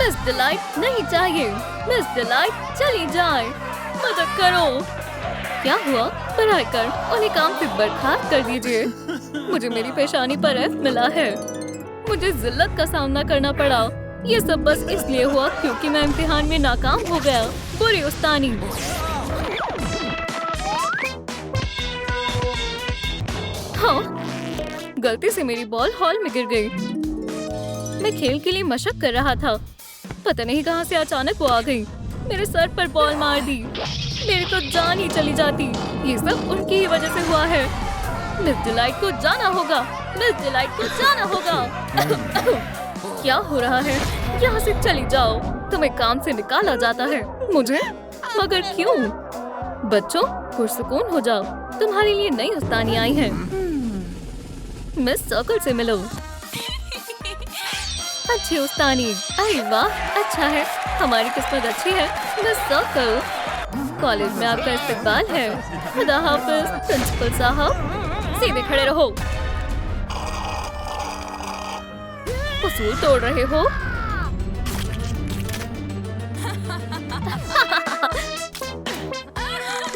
Miss delight नहीं चाहिए। Miss delight चली जाए, मदद करो। क्या हुआ? पढ़ाई कर उन्हें काम से बर्खास्त कर दीजिए। मुझे मेरी पेशानी पर एफ मिला है। मुझे जिल्लत का सामना करना पड़ा। ये सब बस इसलिए हुआ क्योंकि मैं इम्तिहान में नाकाम हो गया। बुरी उस्तानी। हाँ, गलती से मेरी बॉल हॉल में गिर गई। मैं खेल के लिए मशक कर रहा था। पता नहीं कहां से अचानक वो आ गई। मेरे सर पर बॉल मार दी। मेरी तो जान ही चली जाती। ये सब उनकी ही वजह से हुआ है। मिस डिलाइट को जाना होगा। मिस डिलाइट को जाना होगा। क्या हो रहा है? यहाँ से चली जाओ। तुम्हें काम से निकाला जाता है। मुझे? मगर क्यों? बच्चों, पुरसुकून हो जाओ। तुम्हारे लिए नई उस्तानी आई है। मिस सर्कल से मिलो। अच्छी उस्तानी। अरे वाह, अच्छा है। हमारी किस्मत अच्छी है। मिस सर्कल, कॉलेज में आपका इस्तकबाल है। खुदा हाफिज प्रिंसिपल साहब। सीधे खड़े रहो। उसूल तोड़ रहे हो।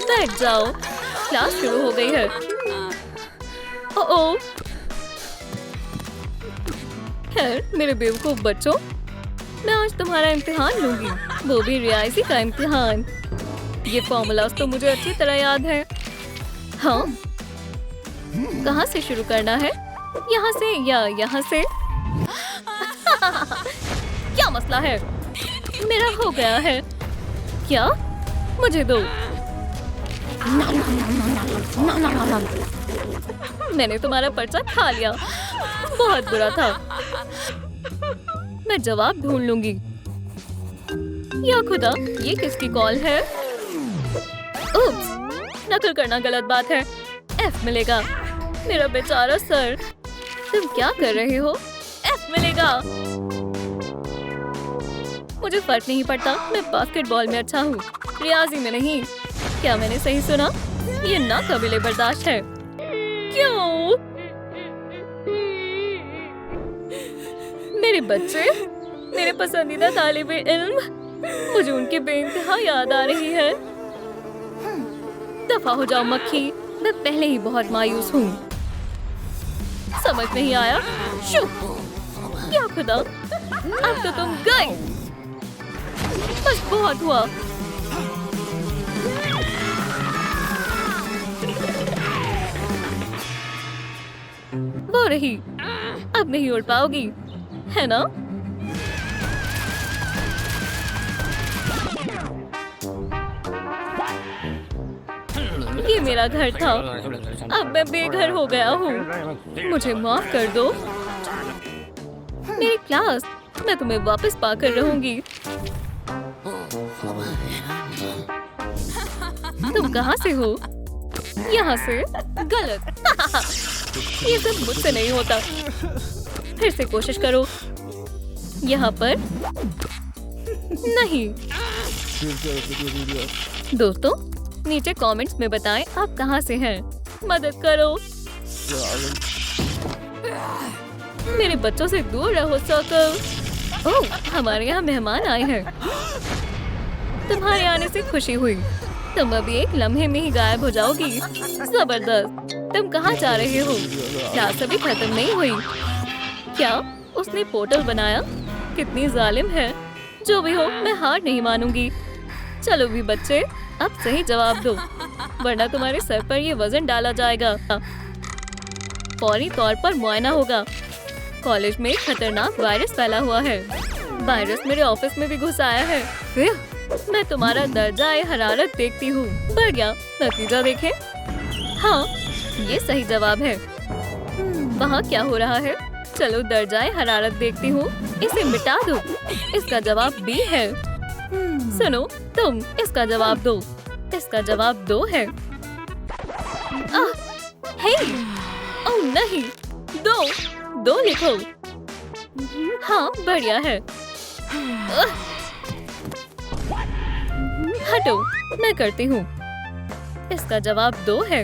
बैठ जाओ, क्लास शुरू हो गई है। ओह, खैर मेरे बेवकूफ बच्चों, मैं आज तुम्हारा इम्तिहान लूंगी, वो भी रियाजी का इम्तिहान। ये फॉर्मूलाज तो मुझे अच्छी तरह याद है। हाँ, कहाँ से शुरू करना है? यहाँ से या यहाँ से? क्या मसला है? मेरा हो गया है। क्या? मुझे दो। मैंने तुम्हारा पर्चा खा लिया। बहुत बुरा था। मैं जवाब ढूंढ लूंगी। या खुदा, ये किसकी कॉल है? उप्स, नकल करना गलत बात है। एफ मिलेगा। मेरा बेचारा सर। तुम क्या कर रहे हो? एफ मिलेगा। मुझे फर्क नहीं पड़ता। मैं बास्केटबॉल में अच्छा हूँ, रियाजी में नहीं। क्या मैंने सही सुना? ये नाकाबिले बर्दाश्त है। क्यों? मेरे बच्चे, मेरे पसंदीदा तालिबे इल्म, मुझे उनकी बेइंतहा याद आ रही है। दफा हो जाओ मक्खी, मैं पहले ही बहुत मायूस हूँ। समझ नहीं आया? शू! क्या खुदा, अब तो तुम गए। बस बहुत हुआ। वो रही। अब नहीं उड़ पाओगी, है ना? ये मेरा घर था। अब मैं बेघर हो गया हूँ। मुझे माफ कर दो। मेरी क्लास, मैं तुम्हें वापस पाकर रहूंगी। तुम कहाँ से हो? यहाँ से? गलत। ये सब मुझसे नहीं होता। फिर से कोशिश करो। यहाँ पर नहीं। दोस्तों, नीचे कमेंट्स में बताएं आप कहाँ से हैं। मदद करो। मेरे बच्चों से दूर रहो सर्कल। ओह, हमारे यहाँ मेहमान आए हैं। तुम्हारे आने से खुशी हुई। तुम अभी एक लम्हे में ही गायब हो जाओगी। जबरदस्त। तुम कहाँ जा रहे हो? क्लास अभी खत्म नहीं हुई। क्या उसने पोर्टल बनाया? कितनी जालिम है। जो भी हो, मैं हार नहीं मानूंगी। चलो भी बच्चे, अब सही जवाब दो, वरना तुम्हारे सर पर ये वजन डाला जाएगा। फौरी तौर पर मुआयना होगा। कॉलेज में खतरनाक वायरस फैला हुआ है। वायरस मेरे ऑफिस में भी घुस आया है। मैं तुम्हारा दर्जा हरारत देखती हूँ। बढ़िया, नतीजा देखें। हाँ, ये सही जवाब है। वहाँ क्या हो रहा है? चलो दर्जाए हरारत देखती हूँ। इसे मिटा दो। इसका जवाब बी है। सुनो तुम, इसका जवाब दो। इसका जवाब 2 है। हे, ओह नहीं, 2 लिखो। हाँ, बढ़िया है। हटो, मैं करती हूँ। इसका जवाब 2 है।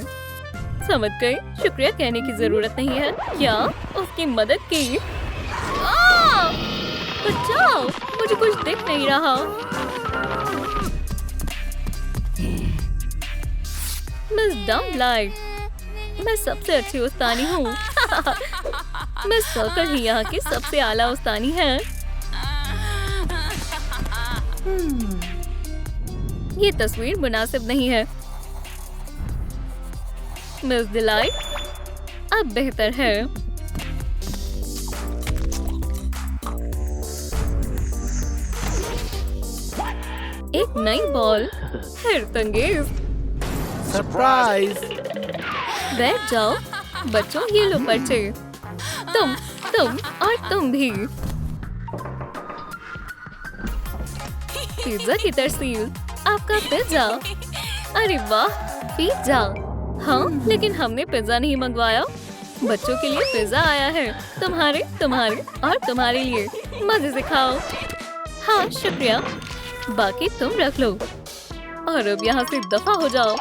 समझ गई, शुक्रिया कहने की जरूरत नहीं है। क्या उसकी मदद की? बचाओ, मुझे कुछ दिख नहीं रहा। मिस डम्बलाइट, मैं सबसे अच्छी उस्तानी हूँ। मिस सर्कल ही यहाँ की सबसे आला उस्तानी है। ये तस्वीर मुनासिब नहीं है। मिस डिलाइट, अब बेहतर है। एक नई बॉल, हैरतअंगेज। सरप्राइज। बैठ जाओ बच्चों, ये लो पर्चे। तुम और तुम भी। पिज्जा की तरसील, आपका पिज्जा। अरे वाह, पिज्जा। हाँ, लेकिन हमने पिज्जा नहीं मंगवाया। बच्चों के लिए पिज्जा आया है, तुम्हारे और तुम्हारे लिए। मजे से खाओ। हाँ शुक्रिया, बाकी तुम रख लो। और अब यहाँ से दफा हो जाओ।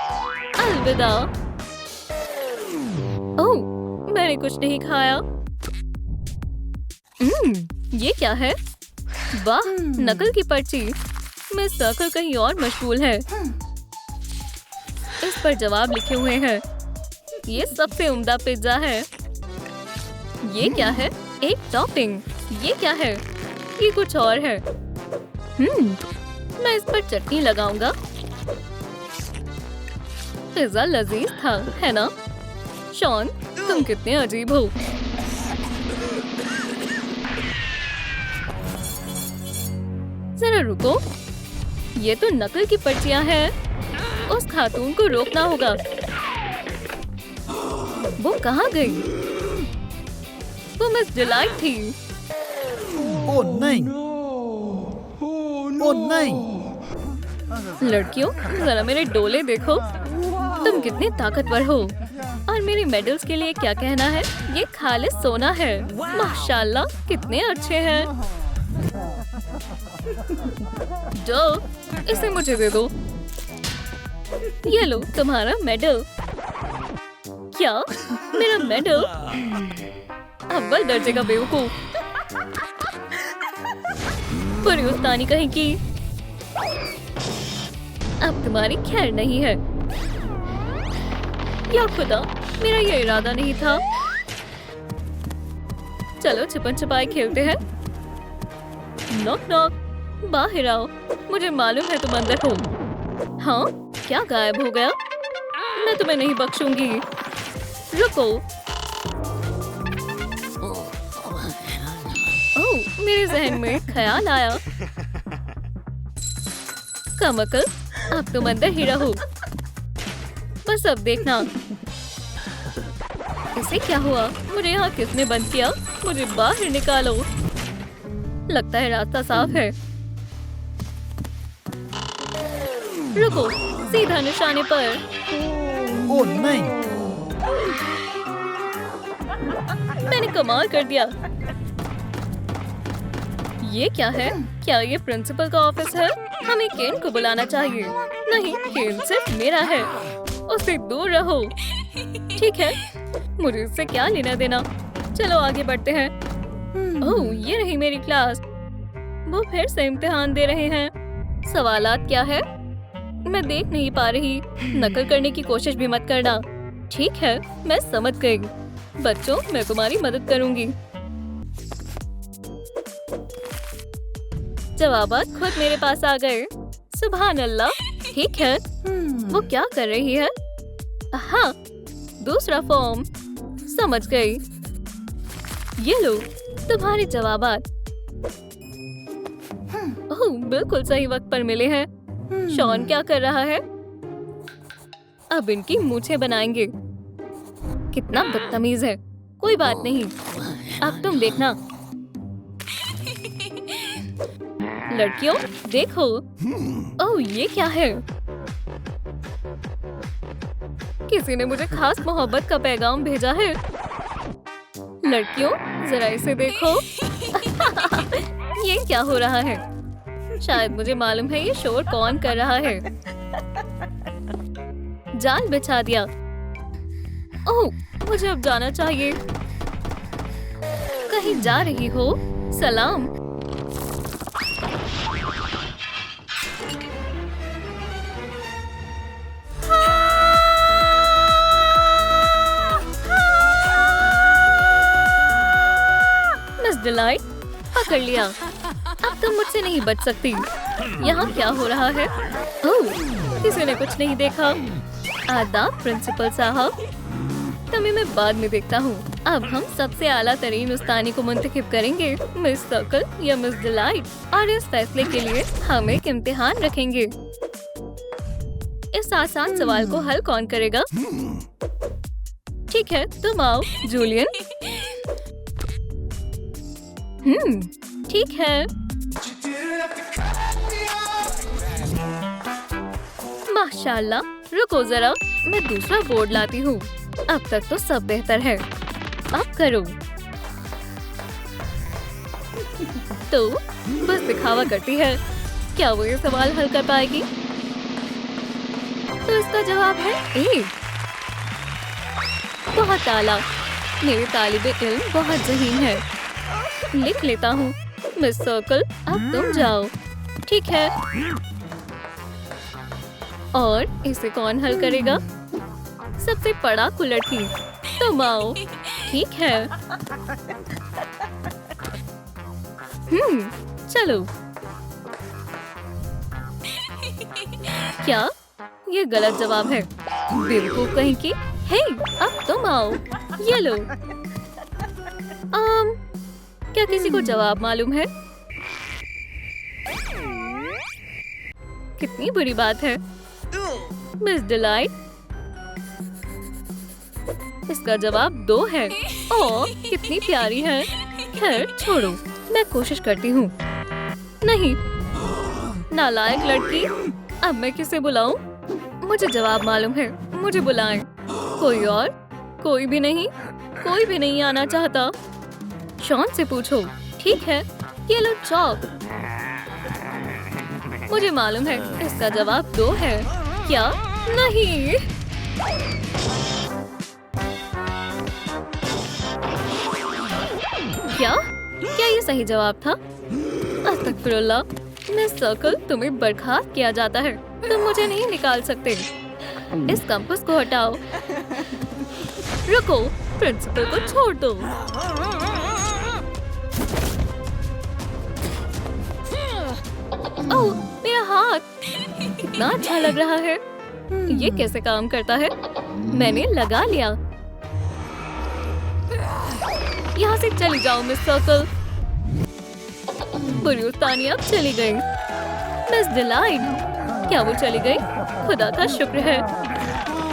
अलविदा। ओह, मैंने कुछ नहीं खाया। ये क्या है? वाह, नकल की पर्ची। मिस सर्कल कहीं और मशगूल है। इस पर जवाब लिखे हुए हैं। ये सबसे उम्दा पिज्जा है। ये क्या है? एक टॉपिंग। ये क्या है? ये कुछ और है। मैं इस पर चटनी लगाऊंगा। पिज्जा लजीज था, है ना? शॉन, तुम कितने अजीब हो। जरा रुको, ये तो नकल की पर्चियां हैं। उस खातून को रोकना होगा। वो कहाँ गई? वो मिस डिलाइट थी। ओह नहीं, ओह नहीं। लड़कियों, जरा मेरे डोले देखो। तुम कितने ताकतवर हो। और मेरे मेडल्स के लिए क्या कहना है? ये खालिस सोना है। माशाल्लाह, कितने अच्छे हैं। जो, इसे मुझे दे दो। ये लो तुम्हारा मेडल। क्या? मेरा मेडल? अव्वल दर्जे का बेवकूफ। बुरी उस्तानी कहीं की। अब तुम्हारी खैर नहीं है। या खुदा, मेरा ये इरादा नहीं था। चलो छुपन छुपाई खेलते हैं। नॉक नॉक, बाहर आओ। मुझे मालूम है तुम अंदर हो। हाँ, क्या गायब हो गया? मैं तुम्हें नहीं बख्शूंगी। रुको। ओह, मेरे जहन में ख्याल आया। कमअक्ल, अब तुम अंदर ही रहो। बस अब देखना। इसे क्या हुआ? मुझे यहाँ किसने बंद किया? मुझे बाहर निकालो। लगता है रास्ता साफ है। रुको, सीधा निशाने पर। ओह नहीं। मैंने कमाल कर दिया। ये क्या है? क्या ये प्रिंसिपल का ऑफिस है? हमें केन को बुलाना चाहिए। नहीं, केन सिर्फ मेरा है। उससे दूर रहो। ठीक है, मुझे इससे क्या लेना देना। चलो आगे बढ़ते हैं। ओह, ये रही मेरी क्लास। वो फिर से इम्तिहान दे रहे हैं। सवालात क्या है? मैं देख नहीं पा रही। नकल करने की कोशिश भी मत करना। ठीक है, मैं समझ गई। बच्चों, मैं तुम्हारी मदद करूंगी। जवाबात खुद मेरे पास आ गए। सुभान अल्लाह। ठीक है, वो क्या कर रही है? हाँ, दूसरा फॉर्म। समझ गई। ये लो तुम्हारे जवाबात। ओह, बिल्कुल सही वक्त पर मिले हैं। शॉन क्या कर रहा है? अब इनकी मूछें बनाएंगे। कितना बदतमीज है। कोई बात नहीं, अब तुम देखना। लड़कियों देखो। ओह, ये क्या है? किसी ने मुझे खास मोहब्बत का पैगाम भेजा है। लड़कियों जरा इसे देखो। ये क्या हो रहा है? शायद मुझे मालूम है ये शोर कौन कर रहा है। जाल बिछा दिया। ओह, मुझे अब जाना चाहिए। कहीं जा रही हो? सलाम। पकड़ लिया। अब तुम मुझसे नहीं बच सकती। यहाँ क्या हो रहा है? ओह, किसी ने कुछ नहीं देखा। आदाब प्रिंसिपल साहब, तुम्हें मैं बाद में देखता हूँ। अब हम सबसे आला तरीन उस्तानी को मुंतखब करेंगे, मिस सर्कल या मिस डिलाइट, और इस फैसले के लिए हम एक इम्तिहान रखेंगे। इस आसान सवाल को हल कौन करेगा? ठीक है, तुम आओ जूलियन। ठीक है। माशाल्लाह, रुको जरा, मैं दूसरा बोर्ड लाती हूँ। अब तक तो सब बेहतर है। अब करो। तो बस दिखावा करती है। क्या वो ये सवाल हल कर पाएगी? तो इसका जवाब है ए। बहुत आला। मेरे तालिबे इल्म बहुत ज़हीन है। लिख लेता हूँ। मिस सर्कल, अब तुम जाओ। ठीक है। और इसे कौन हल करेगा? सबसे बड़ा कुलठी, तुम आओ। ठीक है। चलो। क्या? ये गलत जवाब है। बेवकूफ कहीं की। हे, अब तुम आओ। ये लो। क्या किसी को जवाब मालूम है? कितनी बुरी बात है। मिस डिलाइट, इसका जवाब 2 है। ओह, कितनी प्यारी है। खैर छोड़ो, मैं कोशिश करती हूँ। नहीं, नालायक लड़की। अब मैं किसे बुलाऊं? मुझे जवाब मालूम है, मुझे बुलाएं। कोई और? कोई भी नहीं? कोई भी नहीं आना चाहता? शॉन से पूछो। ठीक है, ये लो चॉक। मुझे मालूम है, इसका जवाब 2 है। क्या? नहीं। क्या? क्या ये सही जवाब था? अस्तगफिरुल्लाह। मिस सर्कल, तुम्हें बर्खास्त किया जाता है। तुम मुझे नहीं निकाल सकते। इस कंपास को हटाओ। रुको, प्रिंसिपल को छोड़ दो। ओह, मेरा हाथ कितना अच्छा लग रहा है। ये कैसे काम करता है? मैंने लगा लिया। यहाँ से चली जाओ मिस सर्कल। बुरी उस्तानी अब चली गई। मिस डिलाइट, क्या वो चली गई? खुदा का शुक्र है।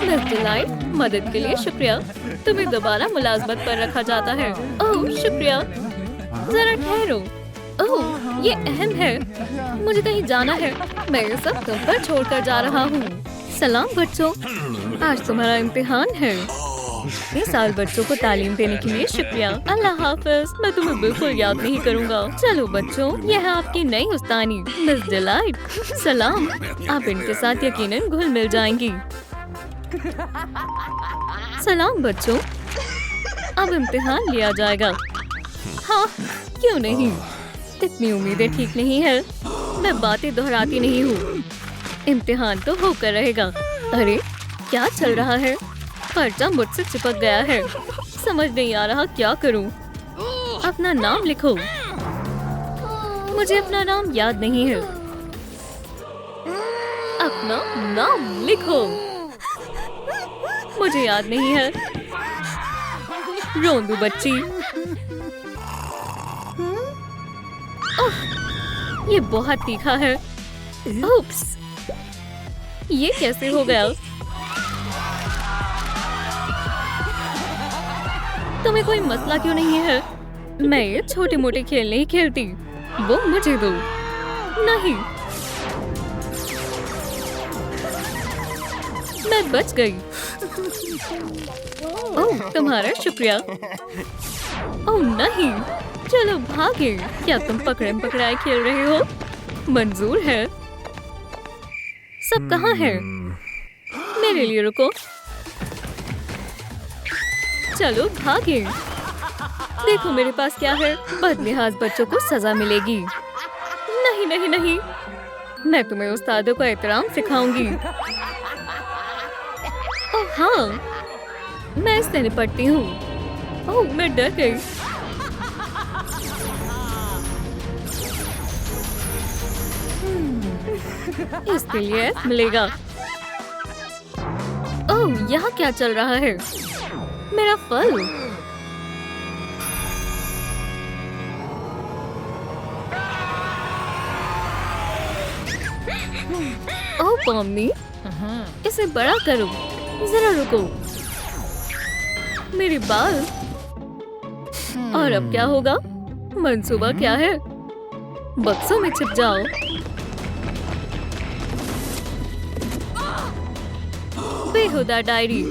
मिस डिलाइट, मदद के लिए शुक्रिया। तुम्हें दोबारा मुलाजमत पर रखा जाता है। ओह शुक्रिया। जरा ठहरो। ओह, ये अहम है। मुझे कहीं जाना है। मैं ये सब तुम पर छोड़कर जा रहा हूँ। सलाम बच्चों, आज तुम्हारा इम्तिहान है। इस साल बच्चों को तालीम देने के लिए शुक्रिया। अल्लाह हाफिज। मैं तुम्हें बिल्कुल याद नहीं करूँगा। चलो बच्चों, यह है आपकी नई उस्तानी मिस डिलाइट। सलाम। आप इनके साथ यकीनन घुल मिल जाएंगी। सलाम बच्चों, अब इम्तिहान लिया जाएगा। हाँ, क्यों नहीं। इतनी उम्मीदें ठीक नहीं है। मैं बातें दोहराती नहीं हूँ। इम्तिहान तो होकर रहेगा। अरे क्या चल रहा है? पर्चा मुझसे चिपक गया है। समझ नहीं आ रहा क्या करूं। अपना नाम लिखो। मुझे अपना नाम याद नहीं है। अपना नाम लिखो। मुझे याद नहीं है। रोंदू बच्ची। ओह, ये बहुत तीखा है। उप्स, ये कैसे हो गया? तुम्हें कोई मसला क्यों नहीं है? मैं ये छोटे मोटे खेल नहीं खेलती। वो मुझे दो। नहीं, मैं बच गई। ओह, तुम्हारा शुक्रिया। ओह नहीं, चलो भागे। क्या तुम पकड़म पकड़ाई खेल रहे हो? मंजूर है। सब कहाँ है? मेरे लिए रुको। चलो भागे। देखो मेरे पास क्या है। बदलिहाज बच्चों को सजा मिलेगी। नहीं नहीं नहीं, मैं तुम्हें उस्तादों का एहतराम सिखाऊंगी। ओह हाँ, मैं इससे निपटती हूँ। ओह, मैं डर गई। इसके लिए मिलेगा। ओह, यहाँ क्या चल रहा है? मेरा फल। ओह पॉम्मी, इसे बड़ा करो। जरा रुको। मेरे बाल। और अब क्या होगा? मंसूबा क्या है? बक्सों में छिप जाओ। बेहुदा डायरी।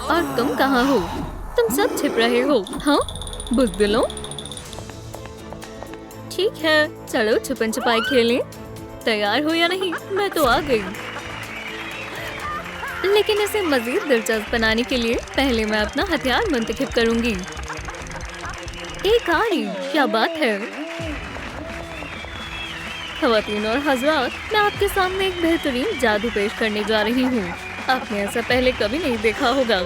और तुम कहाँ हो? तुम सब छिप रहे हो, हाँ? बुज़दिलों। ठीक है, चलो छुपन छुपाई खेलें। तैयार हो या नहीं? मैं तो आ गई। लेकिन इसे मजीद दिलचस्प बनाने के लिए पहले मैं अपना हथियार मुंतखब करूंगी। एक आरी, क्या बात है। ख़वातीन और हज़रात, मैं आपके सामने एक बेहतरीन जादू पेश करने जा रही हूँ। आपने ऐसा पहले कभी नहीं देखा होगा।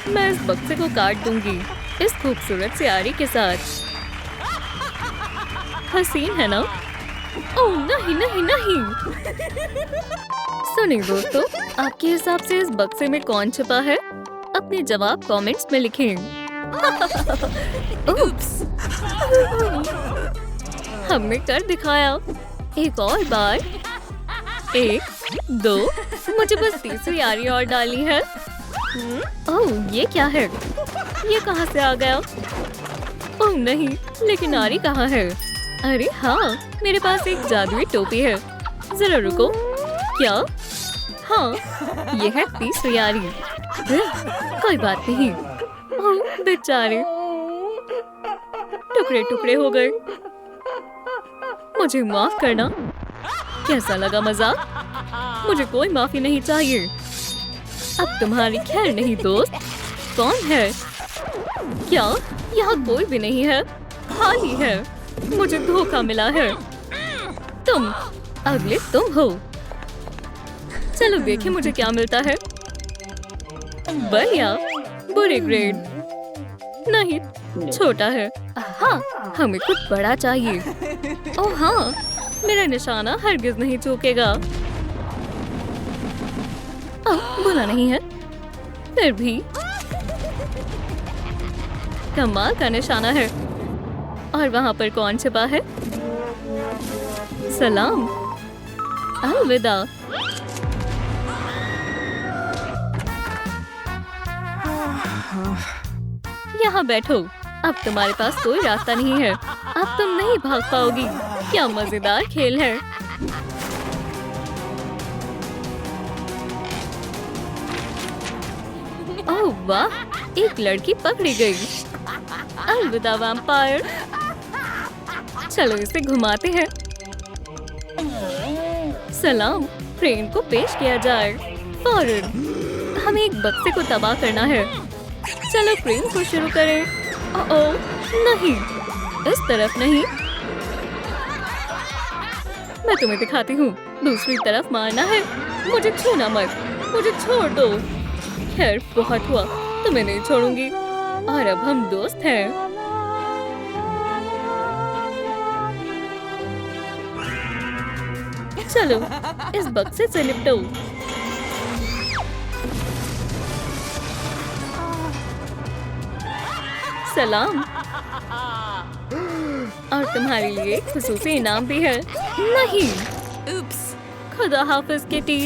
मैं इस बक्से को काट दूंगी इस खूबसूरत सी आरी के साथ। हसीन है ना? ओह नहीं नहीं नहीं। सुनिए दोस्तों, आपके हिसाब से इस बक्से में कौन छुपा है? अपने जवाब कमेंट्स में लिखें। उप्स। हमने कर दिखाया। एक और बार। 1, 2, मुझे बस तीसरी आरी और डाली है। ओह, ये क्या है? ये कहाँ से आ गया? ओह नहीं, लेकिन आरी कहाँ है? अरे हाँ, मेरे पास एक जादुई टोपी है। जरा रुको। क्या? हाँ, ये है तीसरी आरी। कोई बात नहीं। ओह बेचारे, टुकड़े टुकड़े हो गए। मुझे माफ करना। कैसा लगा मजाक? मुझे कोई माफी नहीं चाहिए। अब तुम्हारी खैर नहीं दोस्त। कौन है? क्या? यहाँ कोई भी नहीं है, खाली है। मुझे धोखा मिला है। तुम अगले तुम हो। चलो देखें मुझे क्या मिलता है। बढ़िया, बुरे ग्रेड। नहीं, छोटा है। हाँ, हमें कुछ बड़ा चाहिए। ओह हाँ, मेरा निशाना हरगिज नहीं चूकेगा। बुरा नहीं है, फिर भी कमाल का निशाना है। और वहाँ पर कौन छिपा है? सलाम, अलविदा। यहाँ बैठो। अब तुम्हारे पास कोई रास्ता नहीं है। अब तुम नहीं भाग पाओगी। क्या मजेदार खेल है। ओह वाह, एक लड़की पकड़ी गई। अलविदा वैम्पायर। चलो इसे घुमाते हैं। सलाम, ट्रेन को पेश किया जाए फौरन। हमें एक बक्से को तबाह करना है। चलो ट्रेन को शुरू करें। ओह नहीं, इस तरफ नहीं। मैं तुम्हें दिखाती हूँ। दूसरी तरफ मारना है। मुझे छूना मत, मुझे छोड़ दो। खैर बहुत हुआ, तुम्हें नहीं छोड़ूंगी। और अब हम दोस्त हैं। चलो इस बक्से से निपटो। सलाम। और तुम्हारे लिए खुसूसी इनाम भी है। नहीं, उप्स। खुदा हाफिज किटी।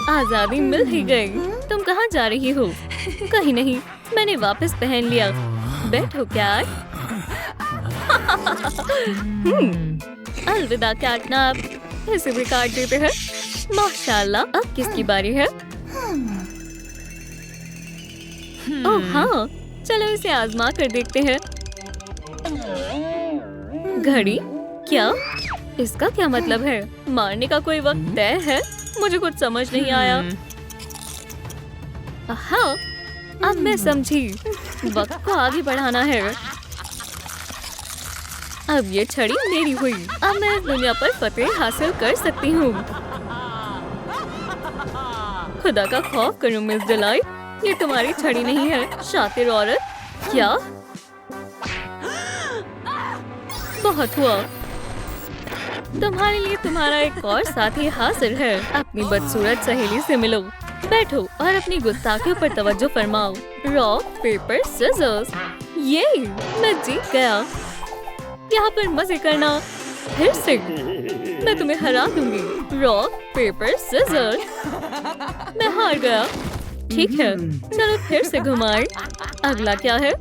आजादी मिल ही गई। तुम कहाँ जा रही हो? कहीं नहीं, मैंने वापस पहन लिया। बैठो कैट। अलविदा कैटनैप। इसे भी काट देते हैं। माशाल्लाह, अब किसकी बारी है? ओह हाँ, चलो इसे आजमा कर देखते हैं। घड़ी? क्या? इसका क्या मतलब है? मारने का कोई वक्त तय है? मुझे कुछ समझ नहीं आया। हाँ, अब मैं समझी। वक्त को आगे बढ़ाना है। अब ये छड़ी मेरी हुई। अब मैं इस दुनिया पर फतेह हासिल कर सकती हूँ। खुदा का खौफ करूँ मिस डिलाइट। ये तुम्हारी छड़ी नहीं है, शातिर औरत। क्या? बहुत हुआ। तुम्हारे लिए तुम्हारा एक और साथी हाजिर है। अपनी बदसूरत सहेली से मिलो। बैठो और अपनी गुस्ताखियों पर तवज्जो फरमाओ। Rock paper scissors. ये मैं जीत गया। यहाँ पर मजे करना। फिर से मैं तुम्हें हरा दूंगी। Rock paper scissors. मैं हार गया। ठीक है, चलो फिर से घुमाएं। अगला क्या है?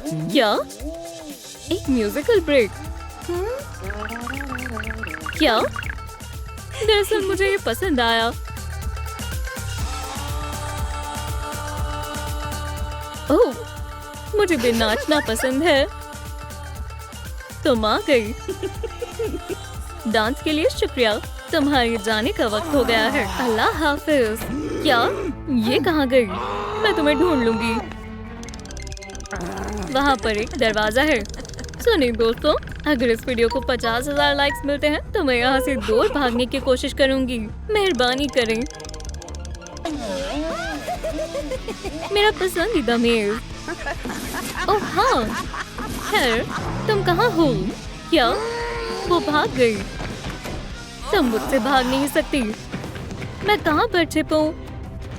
क्या? एक म्यूजिकल ब्रेक। क्या? दरअसल मुझे ये पसंद आया। ओह, मुझे भी नाचना पसंद है। तुम आ गई। डांस के लिए शुक्रिया। तुम्हारे जाने का वक्त हो गया है। अल्लाह हाफिज। क्या? ये कहाँ गई? मैं तुम्हें ढूंढ लूंगी। वहाँ पर एक दरवाजा है। सुनिए दोस्तों, अगर इस वीडियो को 50,000 लाइक्स मिलते हैं तो मैं यहाँ से दूर भागने की कोशिश करूंगी। मेहरबानी करें। मेरा पसंदीदा मेज। ओह हाँ, खैर तुम कहाँ हो? क्या? वो भाग गई। तुम मुझसे भाग नहीं सकती। मैं कहाँ पर छिपूं?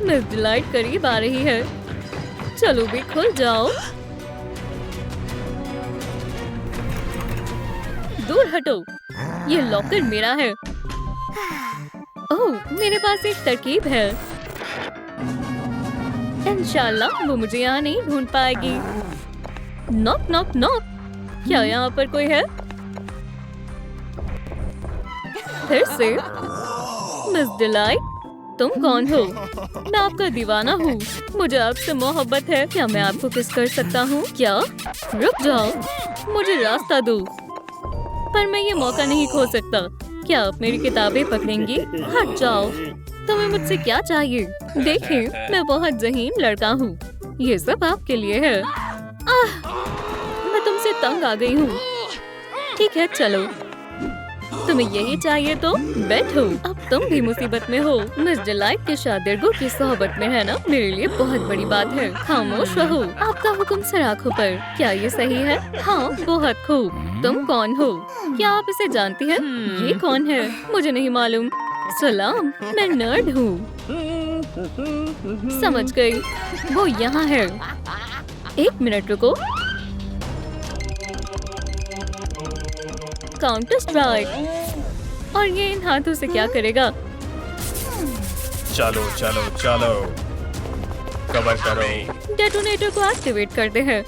मिस डिलाइट करीब आ रही है। चलो भी खुल जाओ। दूर हटो। ये लॉकर मेरा है। ओह, मेरे पास एक तरकीब है। इंशाल्लाह वो मुझे यहाँ नहीं ढूंढ पाएगी। Knock knock knock. क्या यहाँ पर कोई है? फिर से। मिस डिलाइट, तुम कौन हो? मैं आपका दीवाना हूँ। मुझे आपसे मोहब्बत है। क्या मैं आपको किस कर सकता हूँ? क्या? रुक जाओ, मुझे रास्ता दो। पर मैं ये मौका नहीं खो सकता। क्या आप मेरी किताबें पकड़ेंगी? हट जाओ। तुम्हें मुझसे क्या चाहिए? देखिए, मैं बहुत ज़हीन लड़का हूँ। ये सब आपके लिए है। मैं तुमसे तंग आ गई हूँ। ठीक है, चलो। तुम्हें यही चाहिए तो बैठो। अब तुम भी मुसीबत में हो। मिस डिलाइट के शादिरगो की सोहबत में है ना, मेरे लिए बहुत बड़ी बात है। खामोश रहो। आपका हुक्म सर आँखों पर। क्या ये सही है? हाँ, बहुत खूब। तुम कौन हो? क्या आप इसे जानती हैं? ये कौन है? मुझे नहीं मालूम। सलाम, मैं नर्ड हूँ। समझ गई, वो यहाँ है। एक मिनट रुको। Counter strike. और ये इन हाथों से क्या करेगा? चलो चलो चलो, कवर करो। डेटोनेटर को एक्टिवेट करते हैं।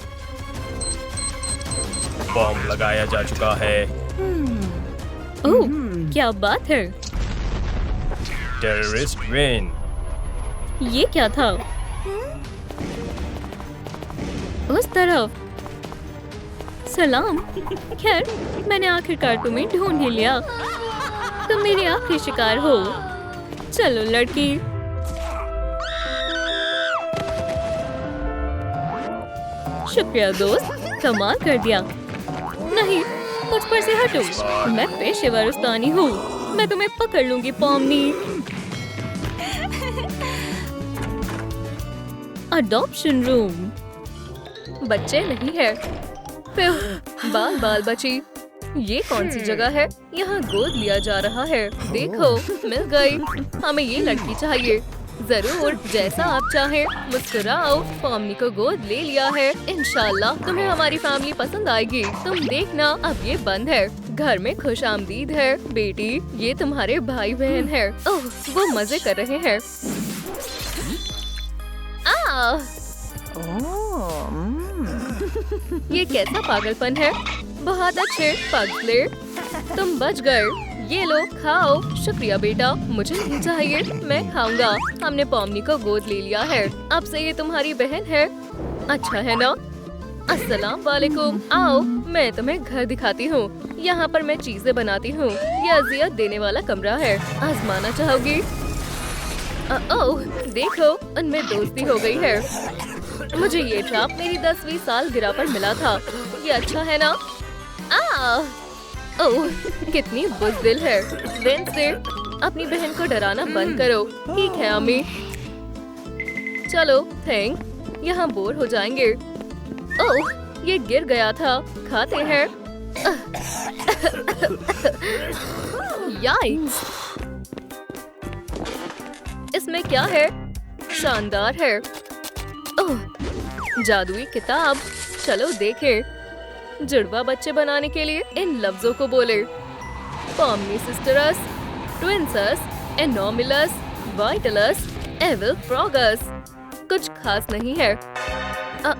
बॉम्ब लगाया जा चुका है। ओह, क्या बात है। Terrorist win. ये क्या था? उस तरफ। सलाम। खैर, मैंने आखिरकार तुम्हें ढूंढ ही लिया। तुम मेरी आखिरी शिकार हो। चलो लड़की। शुक्रिया दोस्त, कमाल कर दिया। नहीं, मुझ पर से हटो। मैं पेशेवर उस्तानी हूँ। मैं तुम्हें पकड़ लूंगी पॉमनी। Adoption room. बच्चे नहीं है। फिर बाल बाल बची। ये कौन सी जगह है? यहाँ गोद लिया जा रहा है। देखो, मिल गई। हमें ये लड़की चाहिए। जरूर, जैसा आप चाहें। मुस्कुराओ। पॉमनी को गोद ले लिया है। इंशाल्लाह तुम्हें हमारी फैमिली पसंद आएगी। तुम देखना, अब ये बंद है। घर में खुश आमदीद है। बेटी, ये तुम्हारे भाई बहन है। ओह, वो मजे कर रहे हैं। ये कैसा पागलपन है? बहुत अच्छे पगले, तुम बच गए। ये लो, खाओ। शुक्रिया बेटा, मुझे नहीं चाहिए। मैं खाऊंगा। हमने पॉमनी को गोद ले लिया है। अब से ये तुम्हारी बहन है। अच्छा है ना? अस्सलाम वालेकुम। आओ, मैं तुम्हें घर दिखाती हूँ। यहाँ पर मैं चीजें बनाती हूँ। ये अजियत देने वाला कमरा है। आजमाना चाहोगी? ओह, देखो, उनमें दोस्ती हो गई है। मुझे ये ट्रैप मेरी 10वीं सालगिरह पर मिला था। ये अच्छा है ना? ओह, कितनी बुज़दिल है। वेंसडे, अपनी बहन को डराना बंद करो। ठीक है अम्मी। चलो, थैंक। यहाँ बोर हो जाएंगे। ओह, ये गिर गया था। खाते हैं। याइक्स! इसमें क्या है? शानदार है। ओह, जादुई किताब। चलो देखें। जुड़वा बच्चे बनाने के लिए इन लफ्जों को बोले। पॉम्नी सिस्टरस, ट्विंसस, एनोमिलस, वाइटलस, एविल फ्रॉगस। कुछ खास नहीं है।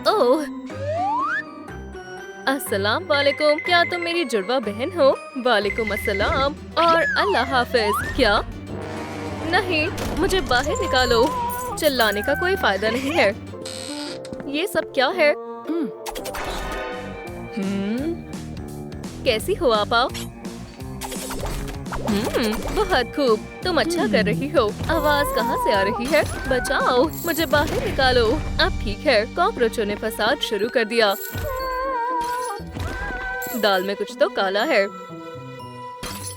ओह, अस्सलाम वालेकुम। क्या तुम मेरी जुड़वा बहन हो? वालेकुम अस्सलाम और अल्लाह हाफिज। क्या? नहीं, मुझे बाहर निकालो। चिल्लाने का कोई फायदा नहीं है। ये सब क्या है? कैसी हो आपा? बहुत खूब। तुम अच्छा कर रही हो। आवाज कहाँ से आ रही है? बचाओ, मुझे बाहर निकालो। अब ठीक है। कॉकरोचों ने फसाद शुरू कर दिया। दाल में कुछ तो काला है।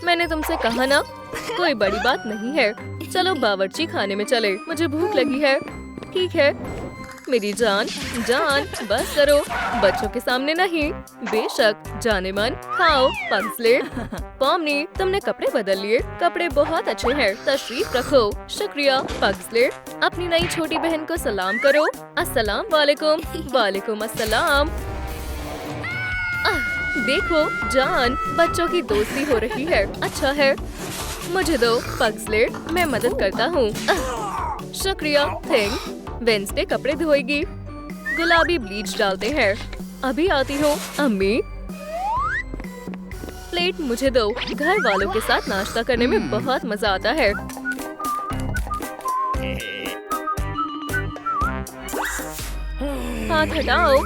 मैंने तुमसे कहा ना, कोई बड़ी बात नहीं है। चलो बावर्ची खाने में चले। मुझे भूख लगी है। ठीक है मेरी जान। जान बस करो, बच्चों के सामने नहीं। बेशक, जाने मन। खाओ पंसले। पॉमनी, तुमने कपड़े बदल लिए। कपड़े बहुत अच्छे हैं। तशरीफ रखो। शुक्रिया पग्सले। अपनी नई छोटी बहन को सलाम करो। अस्सलाम वालेकुम। वालेकुम अस्सलाम। देखो जान, बच्चों की दोस्ती हो रही है। अच्छा है। मुझे दो पग्सले, मैं मदद करता हूँ। शुक्रिया थिंग। वेंसडे कपड़े धोएगी। गुलाबी ब्लीच डालते हैं। अभी आती हूँ अम्मी। प्लेट मुझे दो। घर वालों के साथ नाश्ता करने में बहुत मजा आता है। हाथ हटाओ।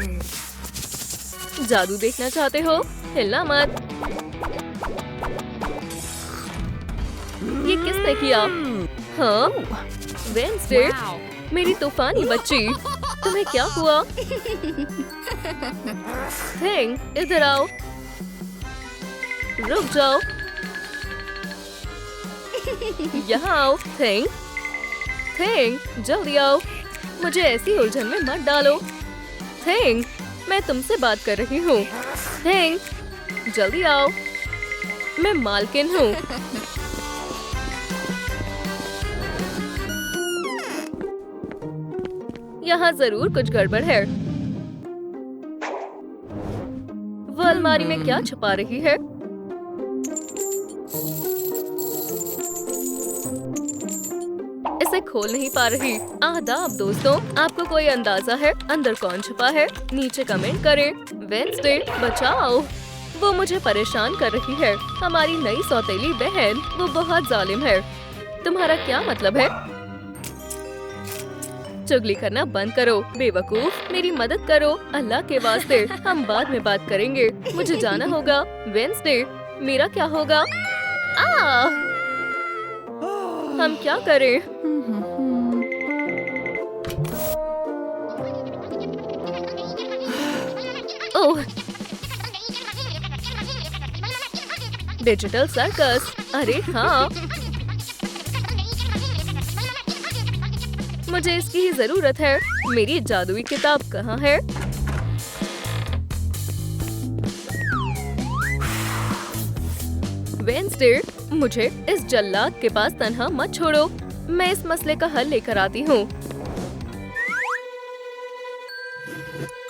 जादू देखना चाहते हो? हिलना मत। ये किसने किया? हाँ वेंसडे, मेरी तूफानी बच्ची। तुम्हें क्या हुआ? थिंग, इधर आओ। रुक जाओ। यहाँ आओ। थिंग, थिंग, जल्दी आओ। मुझे ऐसी उलझन में मत डालो। थिंग, मैं तुमसे बात कर रही हूँ। थिंग, जल्दी आओ। मैं मालकिन हूँ। यहाँ जरूर कुछ गड़बड़ है। वो अलमारी में क्या छुपा रही है? इसे खोल नहीं पा रही। आदाब दोस्तों, आपको कोई अंदाजा है अंदर कौन छुपा है? नीचे कमेंट करें। वेंसडे बचाओ, वो मुझे परेशान कर रही है। हमारी नई सौतेली बहन, वो बहुत जालिम है। तुम्हारा क्या मतलब है? चुगली करना बंद करो बेवकूफ। मेरी मदद करो अल्लाह के वास्ते। हम बाद में बात करेंगे। मुझे जाना होगा। वेंसडे, मेरा क्या होगा? हम क्या करें? ओह, डिजिटल सर्कस। अरे हाँ, मुझे इसकी ही जरूरत है। मेरी जादुई किताब कहाँ है? वेंसडे, मुझे इस जल्लाद के पास तन्हा मत छोड़ो। मैं इस मसले का हल लेकर आती हूँ।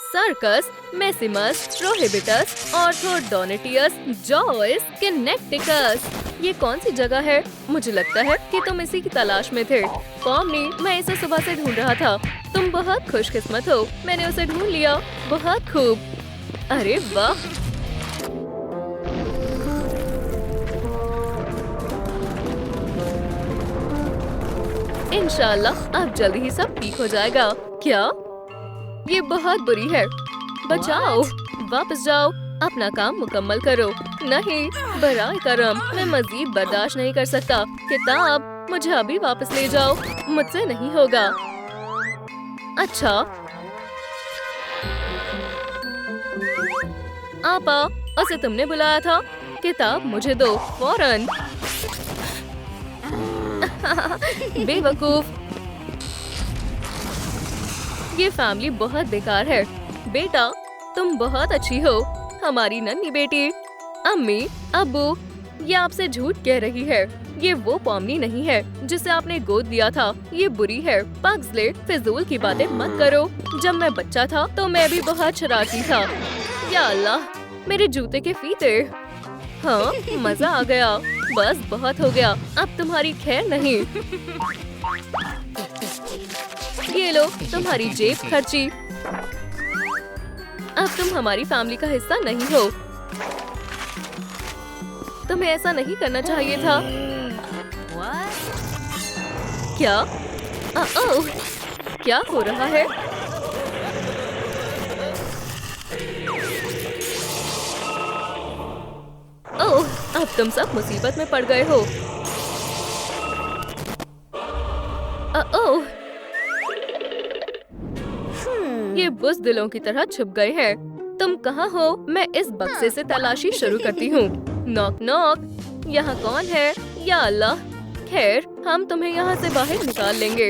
सर्कस, मेसिमस, प्रोहिबिटस, ऑर्थोडोनेटियस, जॉयस, किनेक्टिकस। ये कौन सी जगह है? मुझे लगता है कि तुम इसी की तलाश में थे। पॉमनी, मैं इसे सुबह से ढूंढ रहा था। तुम बहुत खुशकिस्मत हो, मैंने उसे ढूंढ लिया। बहुत खूब। अरे वाह, इंशाल्लाह अब जल्दी ही सब ठीक हो जाएगा। क्या? ये बहुत बुरी है। बचाओ, वापस जाओ। अपना काम मुकम्मल करो। नहीं, बराए करम, मैं मजीद बर्दाश्त नहीं कर सकता। किताब, मुझे अभी वापस ले जाओ। मुझसे नहीं होगा। अच्छा आपा, उसे तुमने बुलाया था। किताब मुझे दो फौरन। बेवकूफ, ये फैमिली बहुत बेकार है। बेटा, तुम बहुत अच्छी हो, हमारी नन्ही बेटी। अम्मी, अब्बू, ये आपसे झूठ कह रही है। ये वो पॉमनी नहीं है जिसे आपने गोद दिया था। ये बुरी है। पग्सले, फिजूल की बातें मत करो। जब मैं बच्चा था तो मैं भी बहुत शरारती था। या अल्लाह, मेरे जूते के फीते। हाँ, मजा आ गया। बस बहुत हो गया, अब तुम्हारी खैर नहीं। ये लो तुम्हारी जेब खर्ची। अब तुम हमारी फैमिली का हिस्सा नहीं हो। तुम्हें ऐसा नहीं करना चाहिए था। क्या? ओह, क्या हो रहा है? ओह, अब तुम सब मुसीबत में पड़ गए हो। ओह, ये बुज़दिलों की तरह छुप गए हैं। तुम कहाँ हो? मैं इस बक्से से तलाशी शुरू करती हूँ। नॉक नॉक, यहाँ कौन है? या अल्लाह, खैर हम तुम्हें यहाँ से बाहर निकाल लेंगे।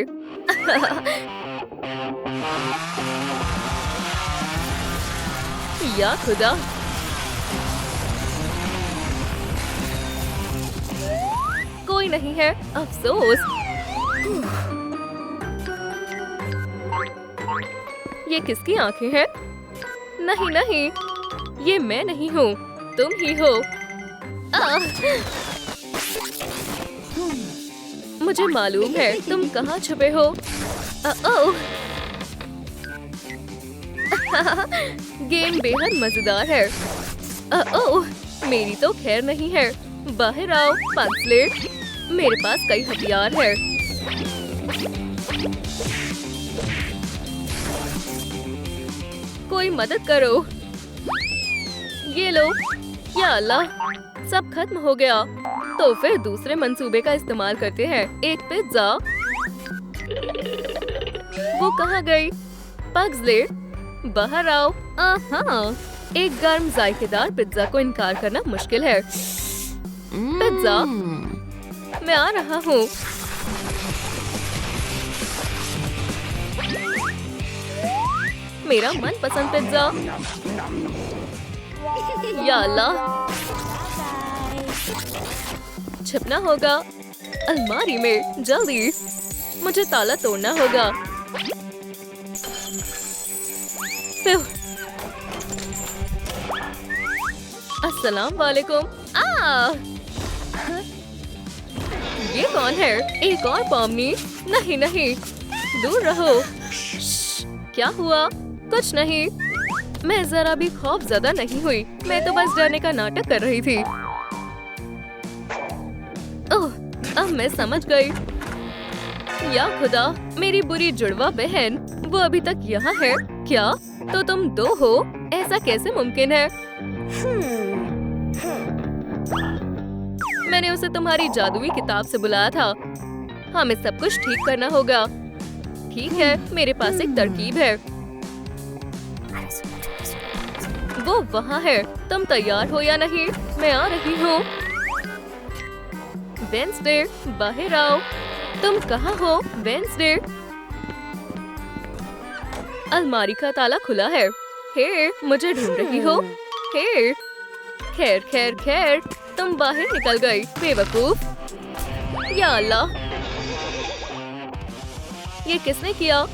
या खुदा, कोई नहीं है, अफसोस। ये किसकी आंखें हैं? नहीं नहीं, ये मैं नहीं हूँ, तुम ही हो। मुझे मालूम है तुम कहाँ छुपे हो। ओह, गेम बेहद मजेदार है। ओह, मेरी तो खैर नहीं है। बाहर आओ पग्सले, मेरे पास कई हथियार है। कोई मदद करो। ये लो। या अल्लाह, सब खत्म हो गया। तो फिर दूसरे मंसूबे का इस्तेमाल करते हैं। एक पिज्जा। वो कहाँ गई? पग्सले, बाहर आओ। हाँ, एक गर्म जायकेदार पिज्जा को इनकार करना मुश्किल है। पिज्जा, मैं आ रहा हूँ। मेरा मनपसंद पिज्जा। या अल्लाह, छिपना होगा अलमारी में। जल्दी, मुझे ताला तोड़ना होगा। अस्सलाम वालेकुम। ये कौन है? एक और पॉमनी? नहीं नहीं, दूर रहो। क्या हुआ? कुछ नहीं, मैं जरा भी खौफज़दा नहीं हुई। मैं तो बस डरने का नाटक कर रही थी। ओह, अब मैं समझ गई। या खुदा, मेरी बुरी जुड़वा बहन, वो अभी तक यहाँ है क्या? तो तुम दो हो, ऐसा कैसे मुमकिन है? मैंने उसे तुम्हारी जादुई किताब से बुलाया था। हमें सब कुछ ठीक करना होगा। ठीक है, मेरे पास एक तरकीब है। वो वहाँ है। तुम तैयार हो या नहीं? मैं आ रही हूँ। वेंसडे, बाहर आओ। तुम कहाँ हो वेंसडे? अलमारी का ताला खुला है। हे, मुझे ढूंढ रही हो? हे, खैर खैर खैर, तुम बाहर निकल गई, बेवकूफ। या अल्लाह, ये किसने किया?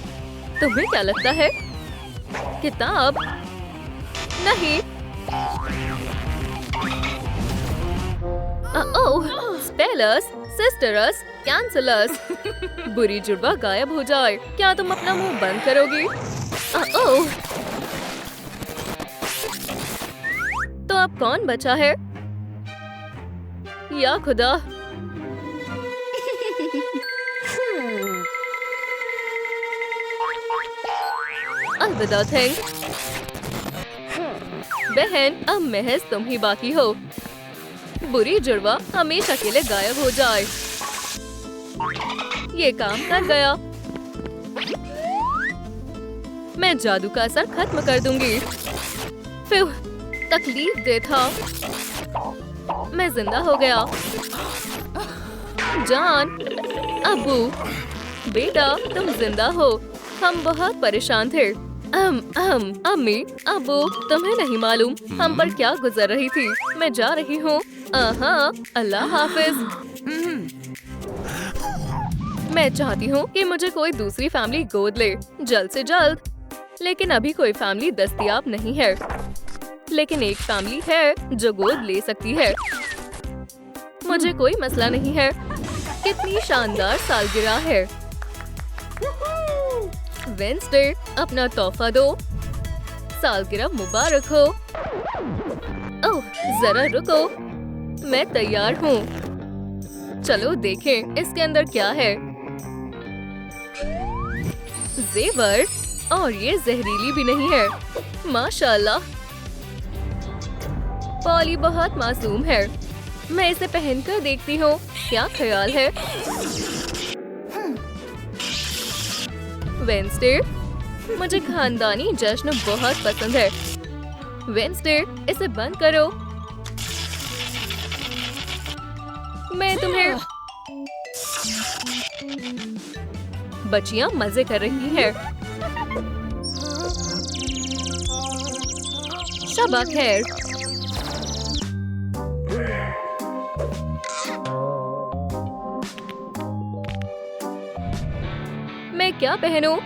तुम्हें क्या लगता है? किताब? नहीं। ओह, स्पेलर्स, सिस्टर्स, कैंसलर्स। बुरी जुड़वा गायब हो जाए। क्या तुम अपना मुंह बंद करोगी? ओह, तो अब कौन बचा है? या खुदा, अलविदा थैंक। बहन, अब महज तुम ही बाकी हो। बुरी जुड़वा हमेशा के लिए गायब हो जाए। ये काम कर गया। मैं जादू का असर खत्म कर दूंगी। फिर तकलीफ दे था। मैं जिंदा हो गया। जान, अब्बू, बेटा, तुम जिंदा हो। हम बहुत परेशान थे। अम्मी, अबू, तुम्हें नहीं मालूम हम पर क्या गुजर रही थी। मैं जा रही हूँ। अल्लाह हाफिज। मैं चाहती हूँ कि मुझे कोई दूसरी फैमिली गोद ले, जल्द से जल्द। लेकिन अभी कोई फैमिली दस्तयाब नहीं है। लेकिन एक फैमिली है जो गोद ले सकती है। मुझे कोई मसला नहीं है। कितनी शानदार सालगिरह है। वेंसडे, अपना तोहफा दो। सालगिरह मुबारक हो। ओह, जरा रुको, मैं तैयार हूँ। चलो देखें इसके अंदर क्या है। जेवर, और ये जहरीली भी नहीं है। माशाल्लाह, पॉली बहुत मासूम है। मैं इसे पहनकर देखती हूँ, क्या ख्याल है। वेंसडे, मुझे खानदानी जश्न बहुत पसंद है। वेंसडे, इसे बंद करो। मैं तुम्हें। बच्चियां मजे कर रही हैं। शबा खैर। मैं क्या पहनूं?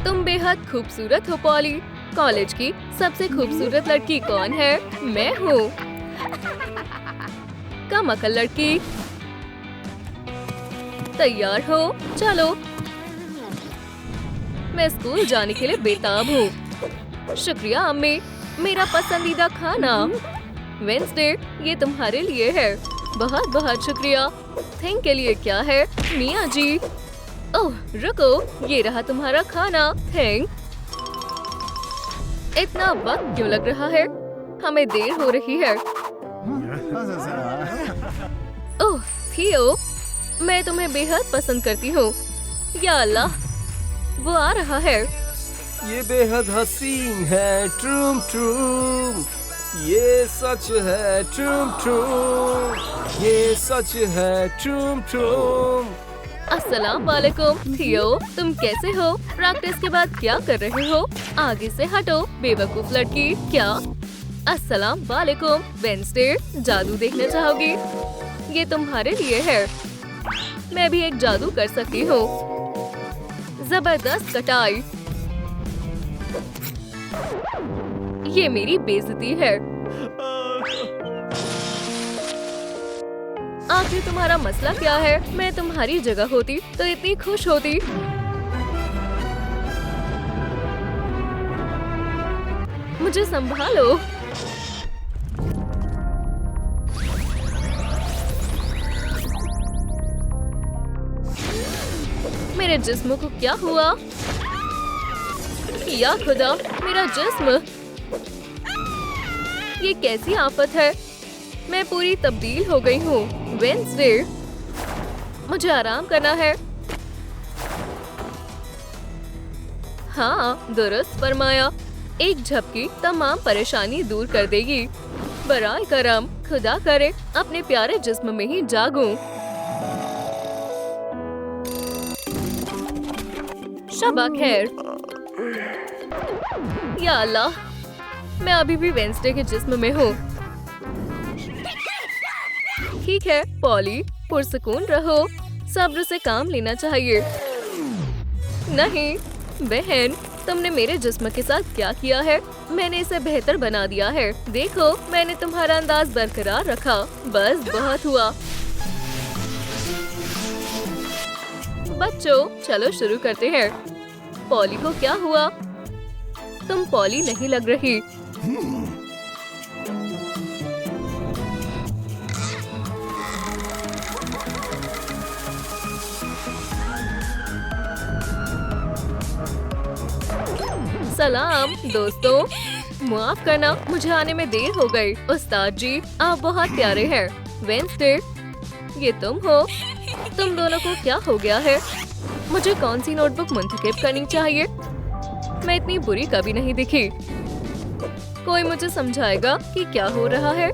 तुम बेहद खूबसूरत हो पॉली। कॉलेज की सबसे खूबसूरत लड़की कौन है? मैं हूँ। कम अकल लड़की। तैयार हो? चलो। मैं स्कूल जाने के लिए बेताब हूँ। शुक्रिया अम्मी। मेरा पसंदीदा खाना। वेंसडे, ये तुम्हारे लिए है। बहुत बहुत शुक्रिया। थैंक के लिए क्या है मिया जी? ओह रुको, ये रहा तुम्हारा खाना। थैंक। इतना वक्त क्यों लग रहा है? हमें देर हो रही है। ओह थियो, मैं तुम्हें बेहद पसंद करती हूँ। या अल्लाह, वो आ रहा है। ये बेहद हसीन है। ट्रूम ट्रूम, ये सच है। ट्रूम ट्रूम, ये सच है। ट्रूम ट्रूम। अस्सलाम वालेकुम थियो, तुम कैसे हो? प्रैक्टिस के बाद क्या कर रहे हो? आगे से हटो बेवकूफ लड़की। क्या? अस्सलाम वालेकुम। वेंसडे, जादू देखना चाहोगी? ये तुम्हारे लिए है। मैं भी एक जादू कर सकती हूँ। जबरदस्त कटाई। ये मेरी बेइज्जती है। आखिर तुम्हारा मसला क्या है? मैं तुम्हारी जगह होती तो इतनी खुश होती। मुझे संभालो। मेरे जिस्म को क्या हुआ? या खुदा, मेरा जिस्म। ये कैसी आफत है? मैं पूरी तब्दील हो गई हूँ। वेंसडे, मुझे आराम करना है। हाँ, दुरुस्त फरमाया। एक झपकी तमाम परेशानी दूर कर देगी। बराए करम, खुदा करे अपने प्यारे जिस्म में ही जागूं। शबा खैर। या अल्लाह, मैं अभी भी वेंसडे के जिस्म में हूँ। ठीक है पॉली, पुरसुकून रहो। सब्र से काम लेना चाहिए। नहीं बहन, तुमने मेरे जिस्म के साथ क्या किया है? मैंने इसे बेहतर बना दिया है। देखो, मैंने तुम्हारा अंदाज बरकरार रखा। बस बहुत हुआ। बच्चों, चलो शुरू करते हैं। पॉली को क्या हुआ? तुम पॉली नहीं लग रही। सलाम दोस्तों, माफ करना मुझे आने में देर हो गई। उस्ताद जी, आप बहुत प्यारे हैं। वेंसडे, ये तुम हो? तुम दोनों को क्या हो गया है? मुझे कौन सी नोटबुक मुंतखब करनी चाहिए? मैं इतनी बुरी कभी नहीं दिखी। कोई मुझे समझाएगा कि क्या हो रहा है?